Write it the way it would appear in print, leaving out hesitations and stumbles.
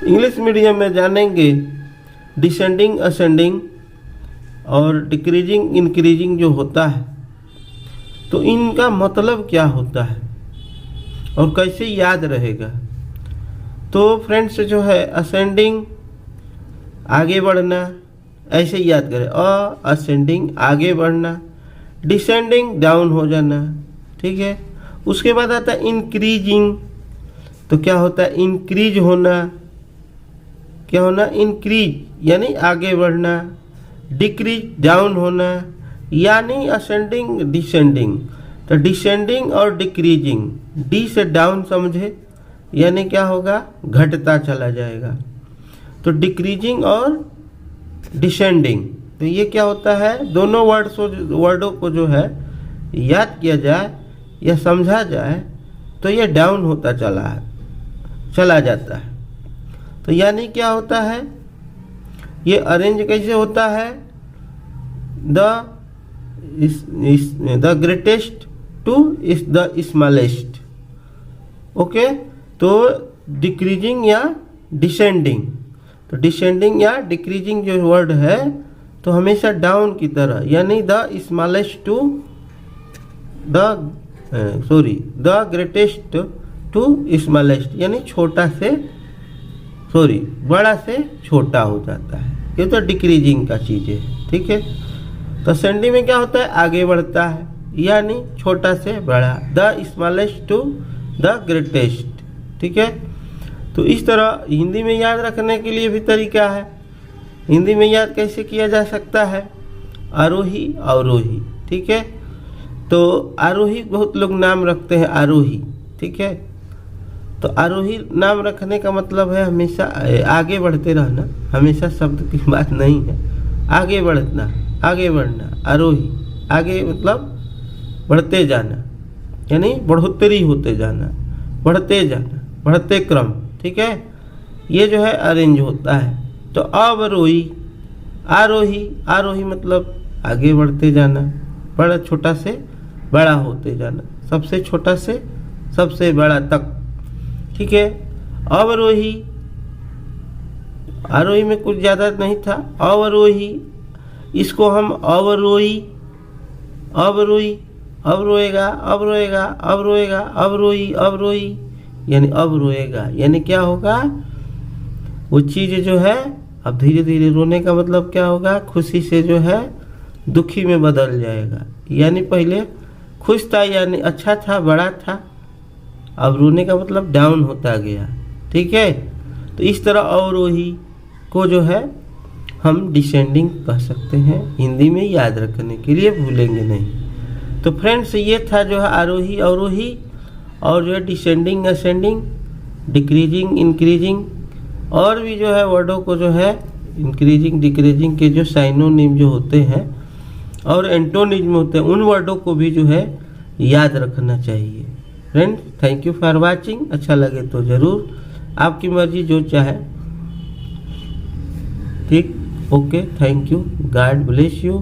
English medium में जानेंगे descending ascending और डिक्रीजिंग इंक्रीजिंग जो होता है, तो इनका मतलब क्या होता है और कैसे याद रहेगा। तो फ्रेंड्स जो है असेंडिंग आगे बढ़ना, ऐसे याद करें, असेंडिंग आगे बढ़ना, डिसेंडिंग डाउन हो जाना, ठीक है। उसके बाद आता है इंक्रीजिंग, तो क्या होता है इंक्रीज होना, क्या होना इंक्रीज यानी आगे बढ़ना, डिक्रीज डाउन होना, यानी असेंडिंग डिसेंडिंग। तो डिसेंडिंग और डिक्रीजिंग, डी से डाउन समझे, यानी क्या होगा घटता चला जाएगा। तो डिक्रीजिंग और डिसेंडिंग, तो ये क्या होता है, दोनों वर्डों को जो है याद किया जाए या समझा जाए तो ये डाउन होता चला जाता है। तो यानी क्या होता है, ये अरेंज कैसे होता है, the greatest to is the smallest. Okay, तो डिक्रीजिंग या डिसेंडिंग, तो डिसेंडिंग या डिक्रीजिंग जो वर्ड है तो हमेशा डाउन की तरह, यानी the smallest to the greatest to smallest, यानी छोटा से बड़ा से छोटा हो जाता है। ये तो डिक्रीजिंग का चीज़ है, ठीक है। तो असेंडिंग में क्या होता है आगे बढ़ता है, यानी छोटा से बड़ा, the smallest to the greatest, ठीक है। तो इस तरह हिंदी में याद रखने के लिए भी तरीका है। हिंदी में याद कैसे किया जा सकता है, आरोही अवरोही, ठीक है। तो आरोही बहुत लोग नाम रखते हैं आरोही, ठीक है। तो आरोही नाम रखने का मतलब है हमेशा आगे बढ़ते रहना, हमेशा शब्द की बात नहीं है, आगे बढ़ना आरोही, आगे मतलब बढ़ते जाना, यानी बढ़ोतरी होते जाना, बढ़ते क्रम, ठीक है। ये जो है अरेंज होता है। तो अवरोही आरोही मतलब आगे बढ़ते जाना, बड़ा छोटा से बड़ा होते जाना, सबसे छोटा से सबसे बड़ा तक, ठीक है। अवरोही, आरोही में कुछ ज़्यादा नहीं था, अवरोही, इसको हम अवरोही यानी अब रोएगा, यानी क्या होगा, वो चीज़ जो है अब धीरे धीरे रोने का मतलब क्या होगा, खुशी से जो है दुखी में बदल जाएगा। यानी पहले खुश था, यानी अच्छा था, बड़ा था, अब रोने का मतलब डाउन होता गया, ठीक है। तो इस तरह अवरोही को जो है हम डिसेंडिंग कह सकते हैं, हिंदी में याद रखने के लिए, भूलेंगे नहीं। तो फ्रेंड्स ये था जो है आरोही अवरोही, और जो है डिसेंडिंग असेंडिंग, डिक्रीजिंग इंक्रीजिंग, और भी जो है वर्डों को जो है इंक्रीजिंग डिक्रीजिंग के जो साइनोनिम जो होते हैं और एंटोनिज्म होते हैं, उन वर्डों को भी जो है याद रखना चाहिए। Friends thank you for watching, अच्छा लगे तो ज़रूर, आपकी मर्जी जो चाहे, ठीक। Okay, thank you, God bless you.